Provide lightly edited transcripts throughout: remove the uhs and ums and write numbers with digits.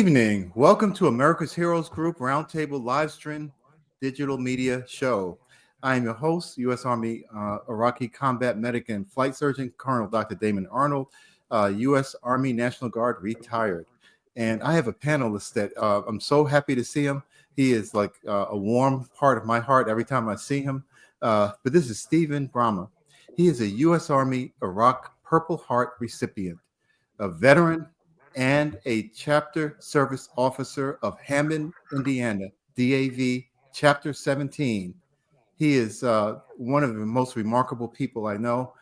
evening. Welcome to America's Heroes Group Roundtable live stream digital media show. I am your host, U.S. Army Iraqi Combat Medic and Flight Surgeon, Colonel Dr. Damon Arnold, U.S. Army National Guard retired. And I have a panelist that I'm so happy to see him. He is like a warm part of my heart every time I see him. But this is Steven Bramer. He is a U.S. Army Iraq Purple Heart recipient, a veteran, and a chapter service officer of Hammond, Indiana, DAV Chapter 17. He is one of the most remarkable people I know.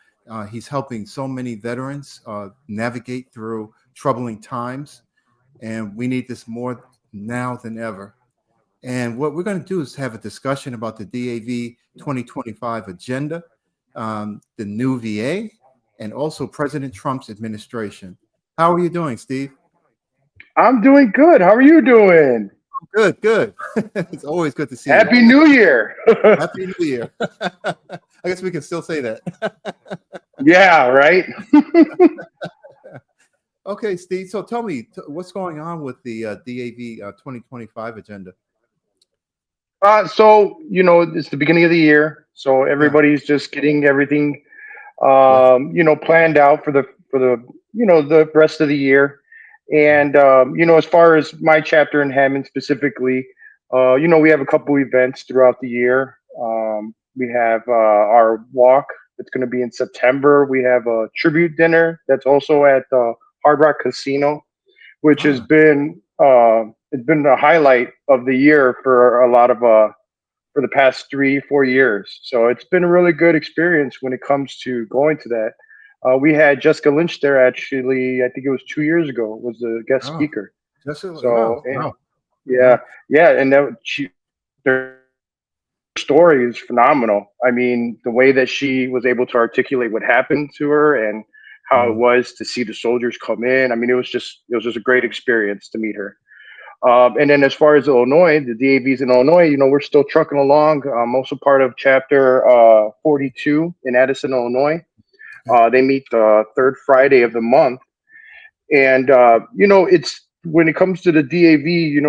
He's helping so many veterans navigate through troubling times, and we need this more now than ever. And what we're going to do is have a discussion about the DAV 2025 agenda, the new VA, and also President Trump's administration. How are you doing, Steve? I'm doing good. How are you doing? Good, good. It's always good to see Happy you. New Year. Happy New Year. I guess we can still say that. Yeah, right? Okay, Steve. So tell me, what's going on with the DAV 2025 agenda? So, it's the beginning of the year. So everybody's just getting everything, planned out for the rest of the year. And, as far as my chapter in Hammond specifically, we have a couple events throughout the year. We have our walk that's going to be in September. We have a tribute dinner that's also at the Hard Rock Casino, which has been it's been a highlight of the year for a lot of for the past 3-4 years. So it's been a really good experience when it comes to going to that. We had Jessica Lynch there actually. I think it was 2 years ago. Was the guest speaker. Wow. Yeah, and their story is phenomenal. I mean, the way that she was able to articulate what happened to her and how it was to see the soldiers come in. I mean, it was just a great experience to meet her. And then as far as Illinois, the DAVs in Illinois, we're still trucking along. I'm also part of Chapter 42 in Addison, Illinois. They meet the third Friday of the month. And, it's when it comes to the DAV,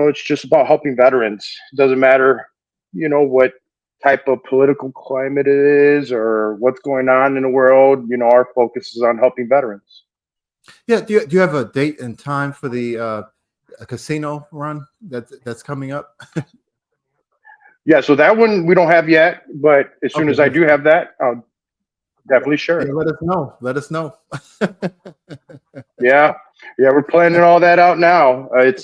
it's just about helping veterans. It doesn't matter, what type of political climate it is or what's going on in the world. Our focus is on helping veterans. Yeah. Do you have a date and time for the casino run that's coming up? Yeah. So that one we don't have yet, but as soon as I do have that, I'll definitely share it. Yeah, let us know. Yeah, we're planning all that out now. It's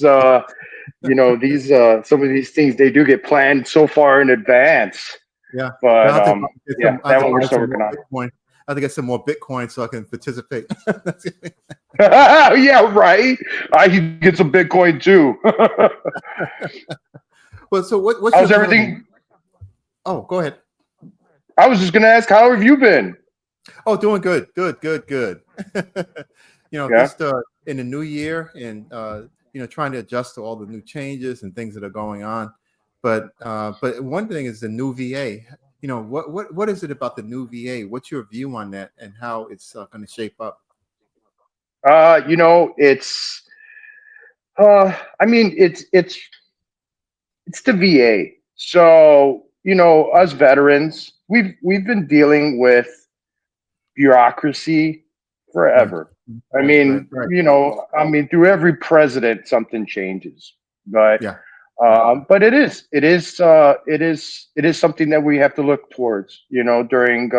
these some of these things, they do get planned so far in advance. Yeah, but that one we're still working on. Bitcoin. I have to get some more Bitcoin so I can participate. Yeah, right. I can get some Bitcoin too. Well, so what's how's everything? Oh, go ahead. I was just going to ask, how have you been? Oh, doing good. Just in the new year and trying to adjust to all the new changes and things that are going on. But one thing is the new VA. What is it about the new VA? What's your view on that and how it's going to shape up? It's it's the VA. So, us veterans, we've been dealing with bureaucracy forever. Right. I mean, through every president, something changes. But but it is something that we have to look towards. During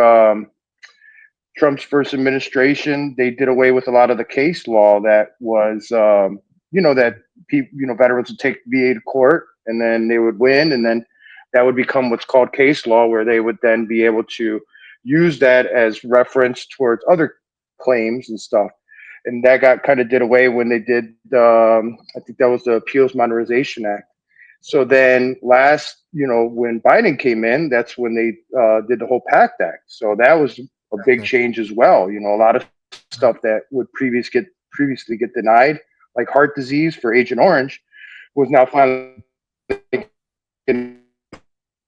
Trump's first administration, they did away with a lot of the case law that was, that people, veterans would take VA to court and then they would win, and then that would become what's called case law, where they would then be able to use that as reference towards other claims and stuff. And that got kind of did away when they did, I think that was the Appeals Modernization Act. So then when Biden came in, that's when they did the whole PACT Act. So that was a big change as well. A lot of stuff that would previously get denied, like heart disease for Agent Orange, was now finally.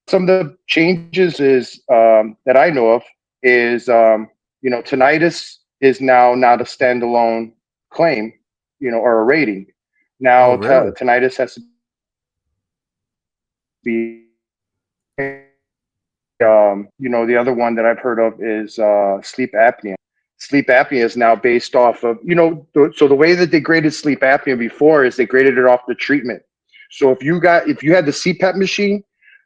Some of the changes is that I know of is tinnitus is now not a standalone claim, or a rating. Now really? tinnitus has to be, the other one that I've heard of is sleep apnea. Sleep apnea is now based off of, so the way that they graded sleep apnea before is they graded it off the treatment. So if you had the CPAP machine,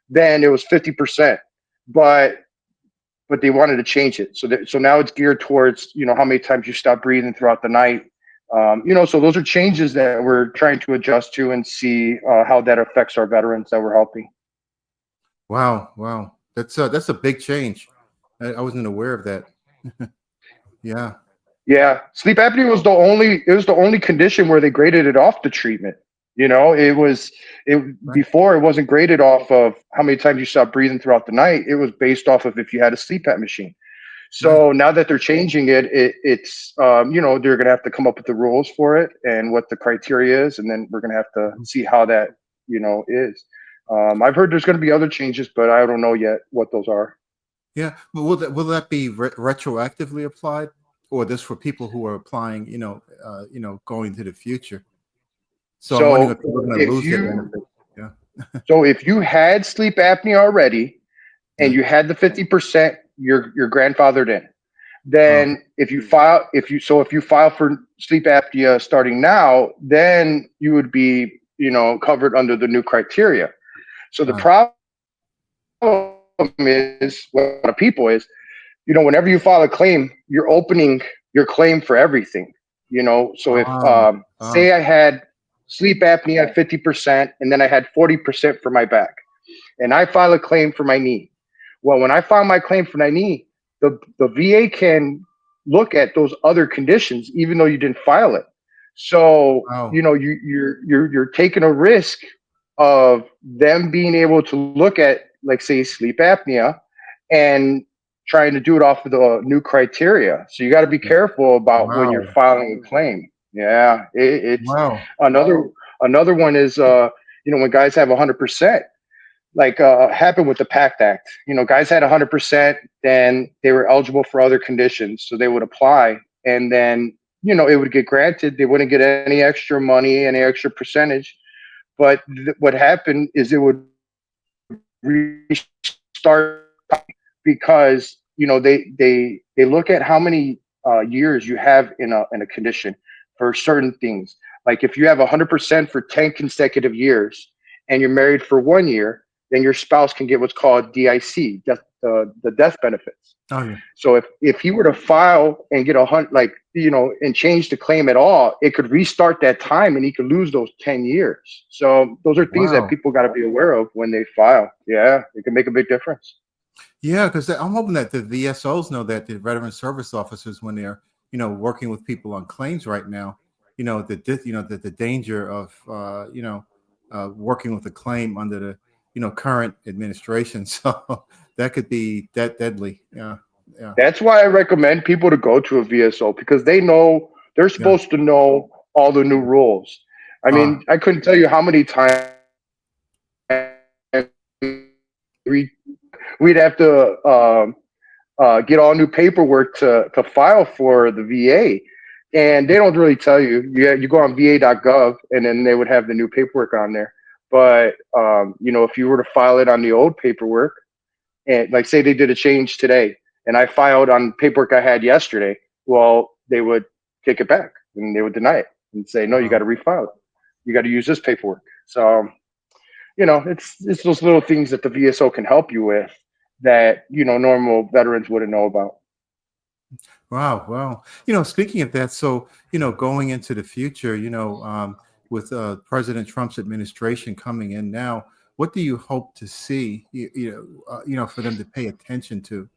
then it was 50%, but they wanted to change it. So now it's geared towards, how many times you stop breathing throughout the night. So those are changes that we're trying to adjust to and see how that affects our veterans that we're helping. Wow. That's a big change. I wasn't aware of that. Yeah. Yeah, sleep apnea was the only condition where they graded it off the treatment. Right. Before it wasn't graded off of how many times you stopped breathing throughout the night. It was based off of if you had a CPAP machine. Right. So now that they're changing it's they're going to have to come up with the rules for it and what the criteria is, and then we're going to have to see how that is. I've heard there's going to be other changes, but I don't know yet what those are. Yeah, but will that be retroactively applied, or this for people who are applying, going to the future? So I'm wondering So if people are going to if lose their you benefit. Yeah. so if you had sleep apnea already and Yeah. you had the 50%, you're grandfathered in. Okay. Then if you file for sleep apnea starting now, then you would be, covered under the new criteria. So the Right. problem is, what a lot of people is, whenever you file a claim, you're opening your claim for everything. So if Ah. say I had sleep apnea at 50% and then I had 40% for my back, and I file a claim for my knee. Well, when I file my claim for my knee, the VA can look at those other conditions even though you didn't file it. So Wow. you're taking a risk of them being able to look at, like, say, sleep apnea and trying to do it off of the new criteria. So you got to be careful about when you're Wow. filing a claim. Yeah, it's Wow. another one is when guys have 100%, like happened with the PACT Act. Guys had 100%, then they were eligible for other conditions, so they would apply, and then it would get granted. They wouldn't get any extra money, any extra percentage. But what happened is it would restart because they look at how many years you have in a condition for certain things. Like if you have 100% for 10 consecutive years and you're married for 1 year, then your spouse can get what's called DIC, the death benefits. Oh yeah. So if he were to file and get and change the claim at all, it could restart that time and he could lose those 10 years. So those are things that Wow. people got to be aware of when they file. Yeah, it can make a big difference. Yeah, because I'm hoping that the VSOs know that the veteran service officers, when they're working with people on claims right now, the danger of working with a claim under the current administration. So that could be that deadly. Yeah. Yeah. That's why I recommend people to go to a VSO, because they're Yeah. supposed to know all the new rules. I Ah. mean, I couldn't tell you how many times we'd have to get all new paperwork to file for the VA. And they don't really tell you. You go on va.gov and then they would have the new paperwork on there. But if you were to file it on the old paperwork, and like say they did a change today, and I filed on paperwork I had yesterday, well, they would take it back and they would deny it and say, no, you got Wow. to refile it. You got to use this paperwork. So it's those little things that the VSO can help you with that normal veterans wouldn't know about. Wow. Wow. Speaking of that, so, going into the future, with President Trump's administration coming in now, what do you hope to see, for them to pay attention to,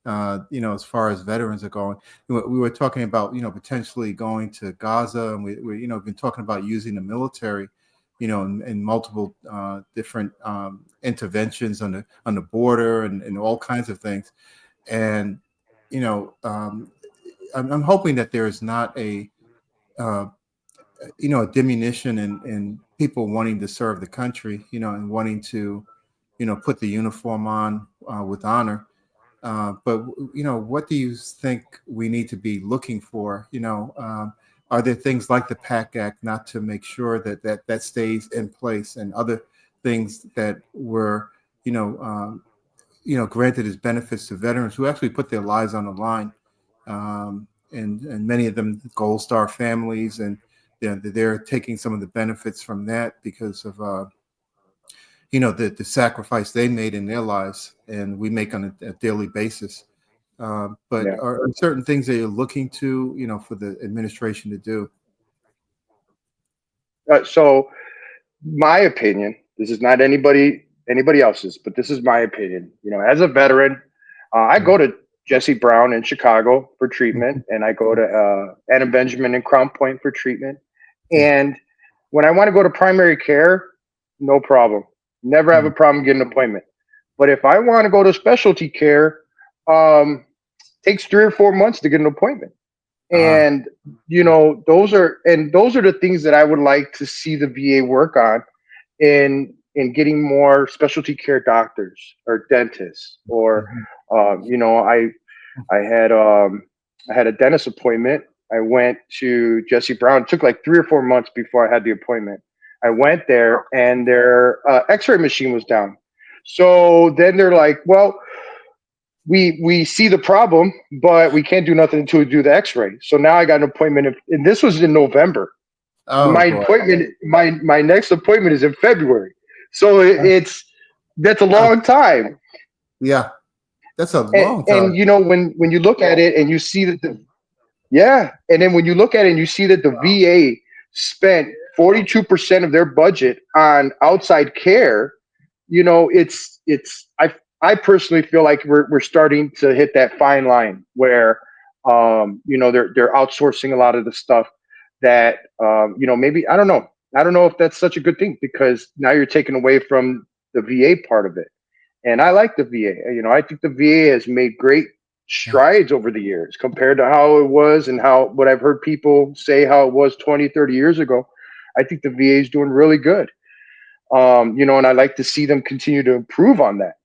as far as veterans are going? We were talking about, potentially going to Gaza, and we been talking about using the military, in multiple different interventions on the border and all kinds of things. And, I'm hoping that there is not uh, a diminution in people wanting to serve the country, and wanting to, put the uniform on with honor. But what do you think we need to be looking for? are there things like the PAC Act not to make sure that stays in place, and other things that were, granted as benefits to veterans who actually put their lives on the line, and many of them Gold Star families, and they're taking some of the benefits from that because of the sacrifice they made in their lives, and we make on a daily basis. But are certain things that you're looking to, for the administration to do? So, my opinion, this is not anybody else's, but this is my opinion. As a veteran, I go to Jesse Brown in Chicago for treatment, and I go to Adam Benjamin in Crown Point for treatment. And when I want to go to primary care, no problem. Never have a problem getting an appointment. But if I want to go to specialty care, takes 3 or 4 months to get an appointment. And those are the things that I would like to see the VA work on in getting more specialty care doctors or dentists, or I had a dentist appointment. I went to Jesse Brown. It took like 3 or 4 months before I had the appointment. I went there, and their X-ray machine was down. So then they're like, well, we see the problem, but we can't do nothing until we do the X-ray. So now I got an appointment, and this was in November. My next appointment is in February. So that's a long time. Yeah, that's a long time. And when you look at it and you see that and then when you look at it and you see that the VA spent 42% of their budget on outside care, I personally feel like we're starting to hit that fine line where they're outsourcing a lot of the stuff that maybe I don't know if that's such a good thing, because now you're taking away from the VA part of it. And I like the VA. I think the VA has made great strides over the years compared to how it was, and what I've heard people say how it was 20, 30 years ago. I think the VA is doing really good. And I like to see them continue to improve on that.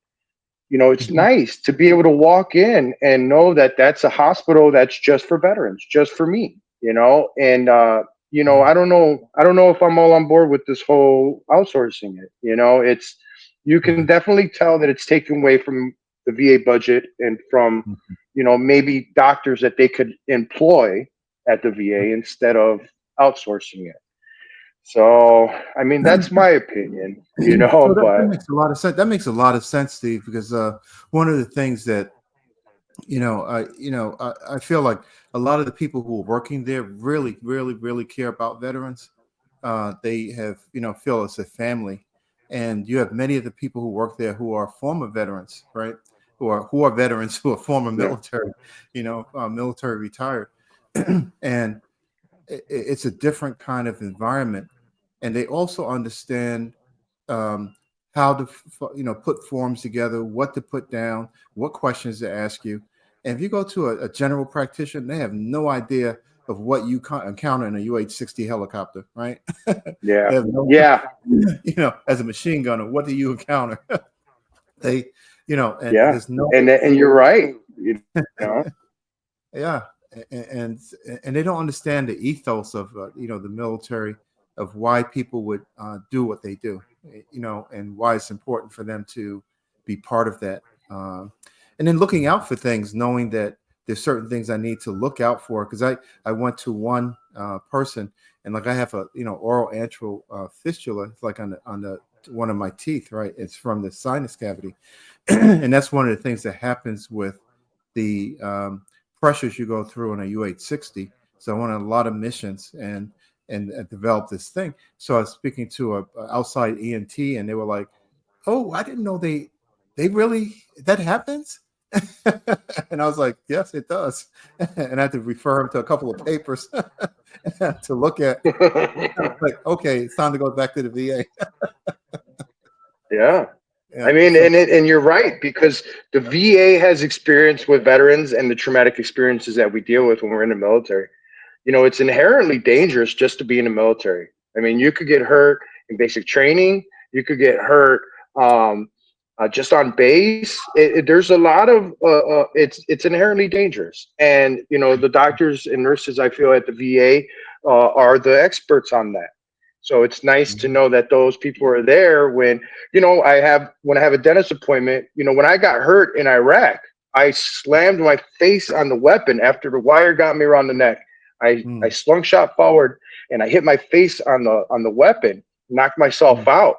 It's nice to be able to walk in and know that that's a hospital that's just for veterans, just for me, and I don't know if I'm all on board with this whole outsourcing it. You can definitely tell that it's taken away from the VA budget, and from, maybe doctors that they could employ at the VA instead of outsourcing it. So, I mean, that's my opinion, So but that makes a lot of sense. That makes a lot of sense, Steve, because one of the things that, I feel like a lot of the people who are working there really, really, really care about veterans. They have, feel it's a family, and you have many of the people who work there who are former veterans, right? Who are veterans who are former military, military retired, and it's a different kind of environment, and they also understand how to put forms together, what to put down, what questions to ask you. And if you go to a general practitioner, they have no idea of what you encounter in a UH-60 helicopter, right? Yeah. As a machine gunner, what do you encounter? And there's no, and you're right. Yeah, and they don't understand the ethos of the military, of why people would do what they do, and why it's important for them to be part of that, and then looking out for things, knowing that there's certain things I need to look out for, because I went to one person, and like I have a oral antral fistula. It's like on the one of my teeth, right? It's from the sinus cavity, and that's one of the things that happens with the pressures you go through on a UH-60. So I went on a lot of missions and developed this thing. So I was speaking to a outside ENT, and they were like, "Oh, I didn't know they really, that happens." And I was like, "Yes, it does." And I had to refer him to a couple of papers to look at. Like, okay, it's time to go back to the VA. Yeah. I mean, and you're right, because the VA has experience with veterans and the traumatic experiences that we deal with when we're in the military. It's inherently dangerous just to be in the military. I mean, you could get hurt in basic training. You could get hurt just on base. There's a lot of it's inherently dangerous. And the doctors and nurses, I feel, at the VA are the experts on that. So it's nice to know that those people are there when, when I have a dentist appointment, when I got hurt in Iraq, I slammed my face on the weapon after the wire got me around the neck. I slung shot forward and I hit my face on the weapon, knocked myself out.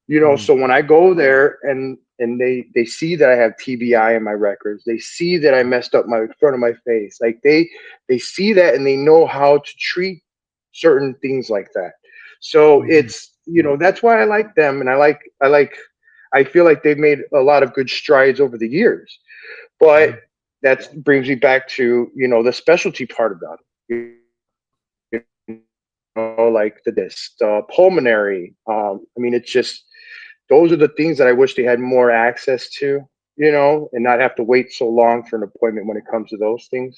So when I go there and they see that I have TBI in my records, they see that I messed up my front of my face. Like they see that and they know how to treat certain things like that. So it's, that's why I like them. And I feel like they've made a lot of good strides over the years, but that brings me back to, the specialty part about it. Like the pulmonary. I mean, it's just, those are the things that I wish they had more access to, and not have to wait so long for an appointment when it comes to those things.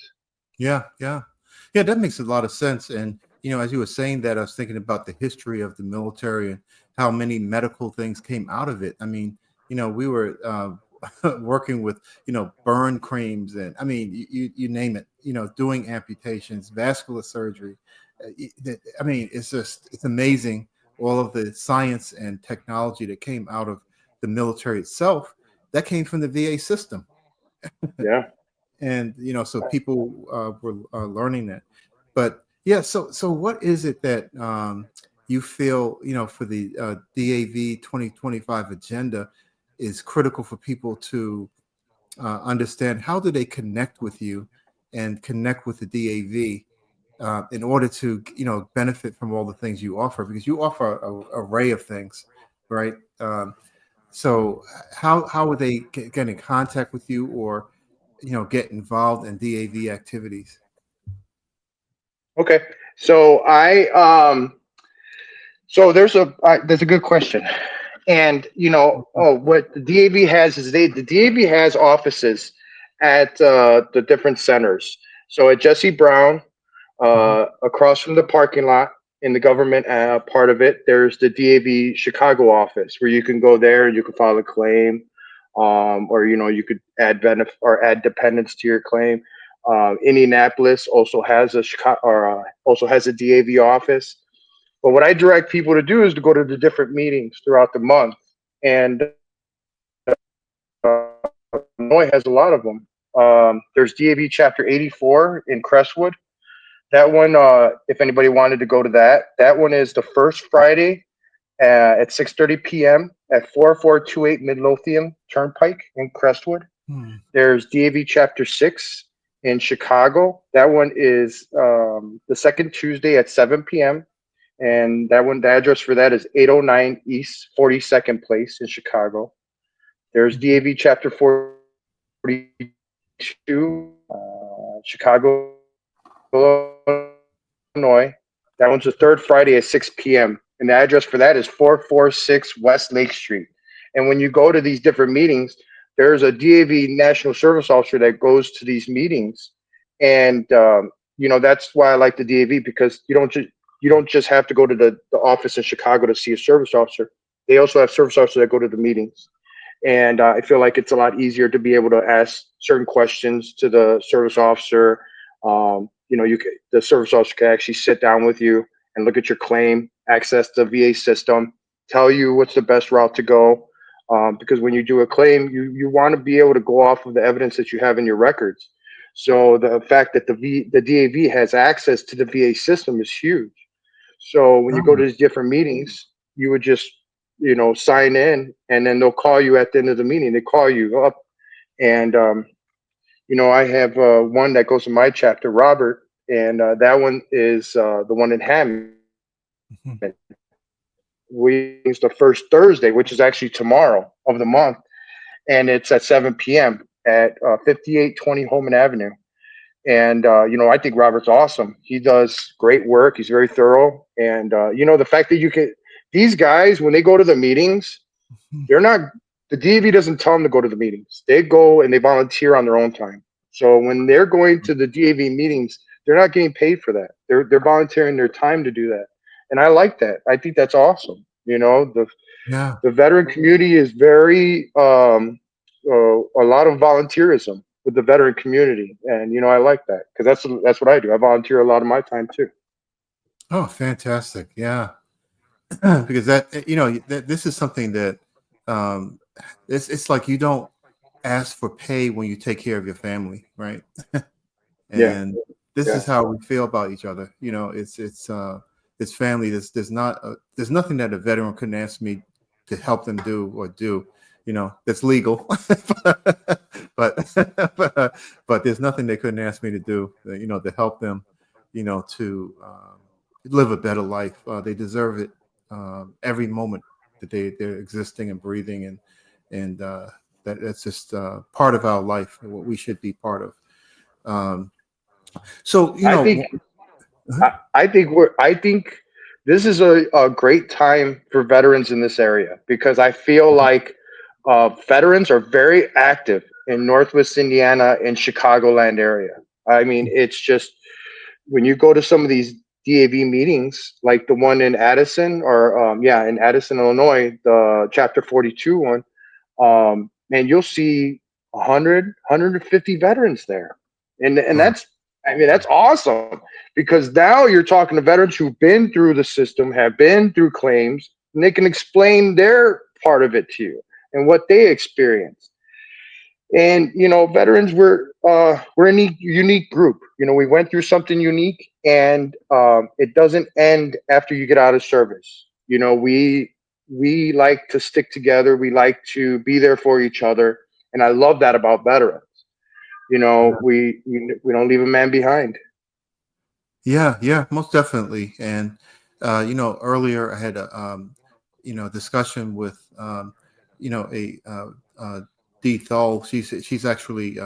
Yeah. That makes a lot of sense. And, as you were saying that, I was thinking about the history of the military and how many medical things came out of it. I mean, we were working with, burn creams and, I mean, you name it, doing amputations, vascular surgery. I mean, it's amazing all of the science and technology that came out of the military itself that came from the VA system. Yeah. And, so people were learning that. But yeah, so what is it that you feel, for the DAV 2025 agenda is critical for people to understand? How do they connect with you and connect with the DAV in order to, benefit from all the things you offer? Because you offer an array of things, right? So how would they get in contact with you or, get involved in DAV activities? Okay. So so there's a good question. And, what the DAV has is the DAV has offices at the different centers. So at Jesse Brown, across from the parking lot in the government part of it, there's the DAV Chicago office where you can go there and you can file a claim, or you could add benefit or add dependents to your claim. Indianapolis also has also has a DAV office. But what I direct people to do is to go to the different meetings throughout the month, and Illinois has a lot of them. There's DAV Chapter 84 in Crestwood. That one, if anybody wanted to go to that one is the first Friday at 6:30 p.m. at 4428 Midlothian Turnpike in Crestwood. There's DAV Chapter 6 in Chicago. That one is the second Tuesday at 7 p.m. And that one, the address for that is 809 East 42nd Place in Chicago. There's DAV Chapter 42, Chicago, Illinois. That one's the third Friday at 6 p.m. And the address for that is 446 West Lake Street. And when you go to these different meetings, there's a DAV National Service Officer that goes to these meetings. And, that's why I like the DAV, because you don't just have to go to the office in Chicago to see a service officer. They also have service officers that go to the meetings. And I feel like it's a lot easier to be able to ask certain questions to the service officer. The service officer can actually sit down with you and look at your claim, access the VA system, tell you what's the best route to go. Because when you do a claim, you want to be able to go off of the evidence that you have in your records. So the fact that the DAV has access to the VA system is huge. So when you go to these different meetings, you would just, sign in, and then they'll call you at the end of the meeting. They call you up, and I have one that goes to my chapter, Robert, and that one is the one in Hammond. It's the first Thursday, which is actually tomorrow of the month, and it's at 7 p.m. at 5820 Holman Avenue. And I think Robert's awesome. He does great work. He's very thorough, and the fact that these guys, when they go to the meetings, the DAV doesn't tell them to go to the meetings. They go and they volunteer on their own time. So when they're going to the DAV meetings, they're not getting paid for that. They're volunteering their time to do that. And I like that. I think that's awesome. The veteran community is very a lot of volunteerism with the veteran community, and I like that, because that's what I do. I volunteer a lot of my time too. Oh, fantastic. Yeah. Because this is something that um, it's like you don't ask for pay when you take care of your family, right? Yeah, And this is how we feel about each other. It's family. There's nothing that a veteran couldn't ask me to help them do, that's legal. but but there's nothing they couldn't ask me to do, to help them, to live a better life. They deserve it, every moment that they're existing and breathing, and that's just part of our life, and what we should be part of. Um, so, I think I think this is a great time for veterans in this area because I feel like veterans are very active in Northwest Indiana and Chicagoland area. I mean, it's just when you go to some of these DAV meetings, like the one in Addison, or in Addison, Illinois, the Chapter 42 one, and you'll see 100, veterans there, and Wow. that's, I mean, that's awesome because now you're talking to veterans who've been through the system, have been through claims, and they can explain their part of it to you and what they experienced. And veterans, we're a unique group. We went through something unique, and it doesn't end after you get out of service. We like to stick together. We like to be there for each other, and I love that about veterans. We don't leave a man behind. Yeah, yeah, most definitely. And earlier I had a discussion with a Dee Thal. She's actually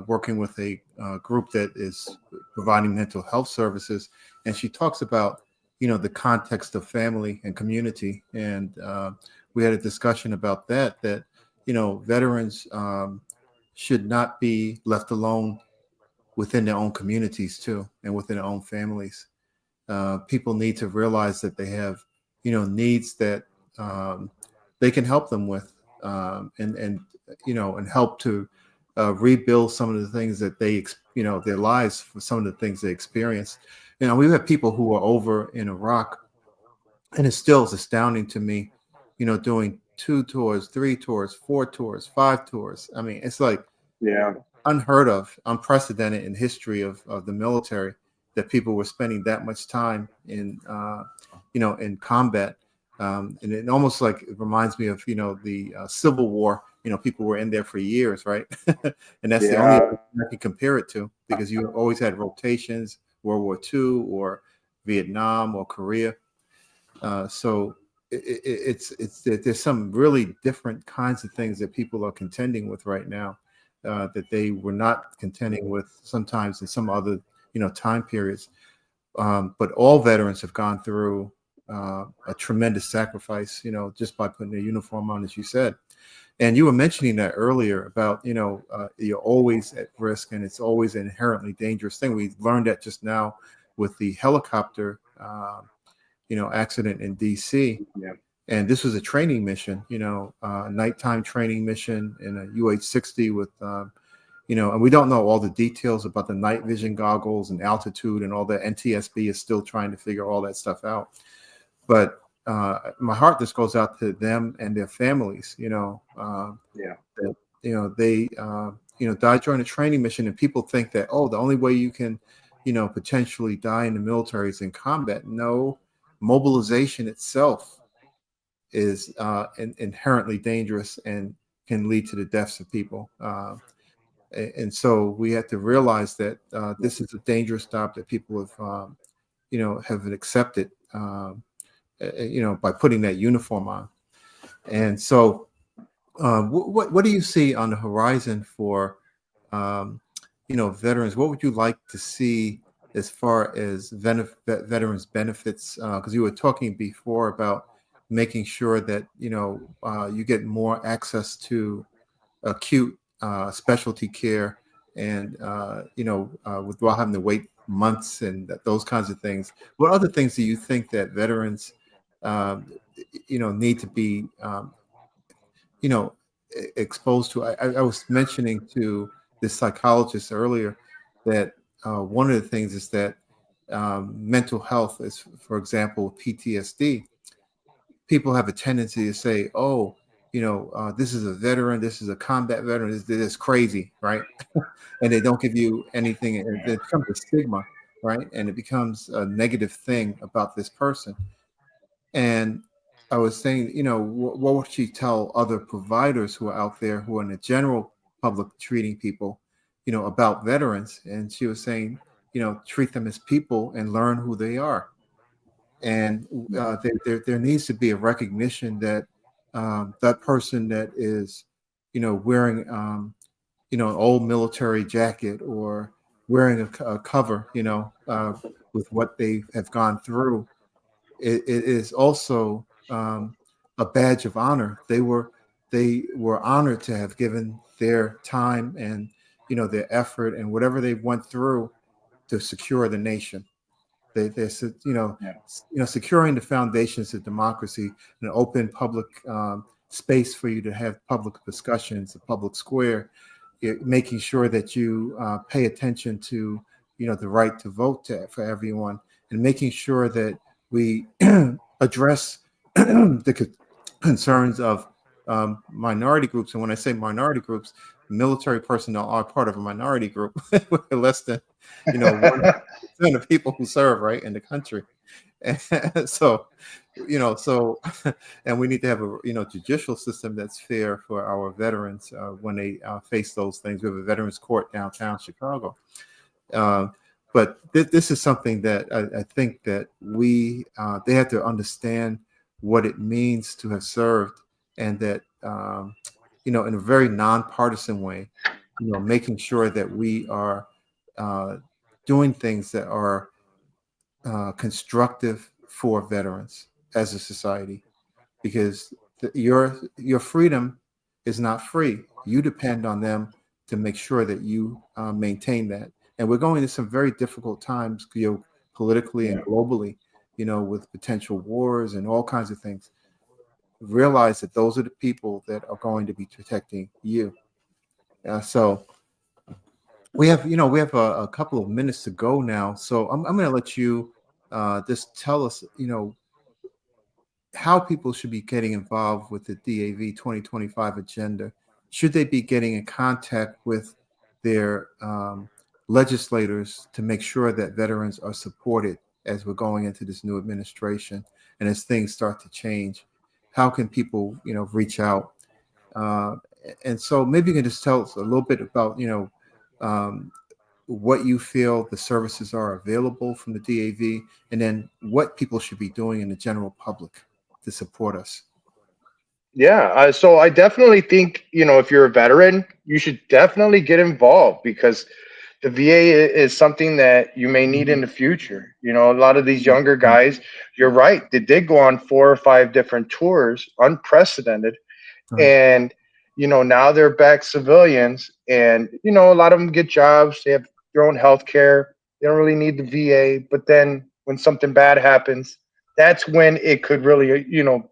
working with a group that is providing mental health services, and she talks about the context of family and community. And we had a discussion about that veterans should not be left alone within their own communities too, and within their own families. People need to realize that they have, needs that um, they can help them with, and help to rebuild some of the things that their lives, for some of the things they experience. We've had people who are over in Iraq, and it still is astounding to me, doing 2 tours, 3 tours, 4 tours, 5 tours. I mean, it's like Yeah, unheard of, unprecedented in history of the military, that people were spending that much time in combat. And it almost like it reminds me of the Civil War. People were in there for years, right? And that's the only yeah, other thing I can compare it to, because you always had rotations, World War II or Vietnam or Korea. So it's there's some really different kinds of things that people are contending with right now, that they were not contending with sometimes in some other time periods. But all veterans have gone through a tremendous sacrifice, just by putting their uniform on, as you said. And you were mentioning that earlier about you're always at risk, and it's always an inherently dangerous thing. We learned that just now with the helicopter accident in DC. yeah, And this was a training mission, a nighttime training mission in a UH-60 with, and we don't know all the details about the night vision goggles and altitude and all that. NTSB is still trying to figure all that stuff out. But my heart just goes out to them and their families, yeah, that, they, died during a training mission. And people think that, oh, the only way you can, potentially die in the military is in combat. No, mobilization itself is inherently dangerous and can lead to the deaths of people. And so we have to realize that this is a dangerous job that people have accepted, by putting that uniform on. And so, what do you see on the horizon for, um, veterans? What would you like to see as far as veterans benefits? Because you were talking before about making sure that you get more access to acute specialty care, and without having to wait months and those kinds of things. What other things do you think that veterans, um, need to be, you know, exposed to? I was mentioning to this psychologist earlier that one of the things is that mental health, as for example, PTSD, people have a tendency to say, "Oh, this is a veteran, this is a combat veteran, this is crazy," right? And they don't give you anything. It becomes a stigma, right? And it becomes a negative thing about this person. And I was saying, what would she tell other providers who are out there who are in the general public treating people, about veterans? And she was saying, treat them as people and learn who they are. And there needs to be a recognition that that person that is, wearing, an old military jacket or wearing a cover, with what they have gone through, it is also a badge of honor. They were honored to have given their time and their effort and whatever they went through to secure the nation. They're securing the foundations of democracy, an open public space for you to have public discussions, a public square, making sure that you pay attention to the right to vote for everyone, and making sure that we address the concerns of minority groups. And when I say minority groups, military personnel are part of a minority group. We're less than 1% of people who serve right in the country. And so and we need to have a judicial system that's fair for our veterans when they face those things. We have a veterans court downtown Chicago. But this is something that I think that they have to understand what it means to have served, and that in a very nonpartisan way, making sure that we are doing things that are constructive for veterans as a society, because your freedom is not free. You depend on them to make sure that you maintain that. And we're going to some very difficult times, politically and globally, with potential wars and all kinds of things. Realize that those are the people that are going to be protecting you. So we have a couple of minutes to go now. So I'm going to let you just tell us, how people should be getting involved with the DAV 2025 agenda. Should they be getting in contact with their legislators to make sure that veterans are supported as we're going into this new administration and as things start to change? How can people, reach out? And so maybe you can just tell us a little bit about, what you feel the services are available from the DAV, and then what people should be doing in the general public to support us. Yeah, so I definitely think, if you're a veteran, you should definitely get involved, because the VA is something that you may need in the future. A lot of these younger guys, you're right, they did go on 4 or 5 different tours, unprecedented. Right. And, now they're back civilians, and, a lot of them get jobs, they have their own health care, they don't really need the VA. But then when something bad happens, that's when it could really,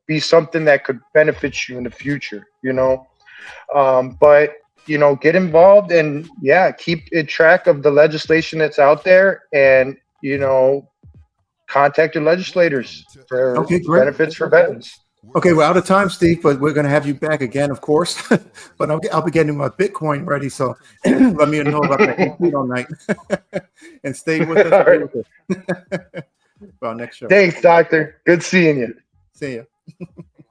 be something that could benefit you in the future, but, get involved and keep track of the legislation that's out there, and, contact your legislators for benefits for veterans. Okay, we're out of time, Steve, but we're going to have you back again, of course. But I'll be getting my Bitcoin ready, so let me know about that EP all night. And stay with us. All right. For our next show. Thanks, Doctor. Good seeing you. See you.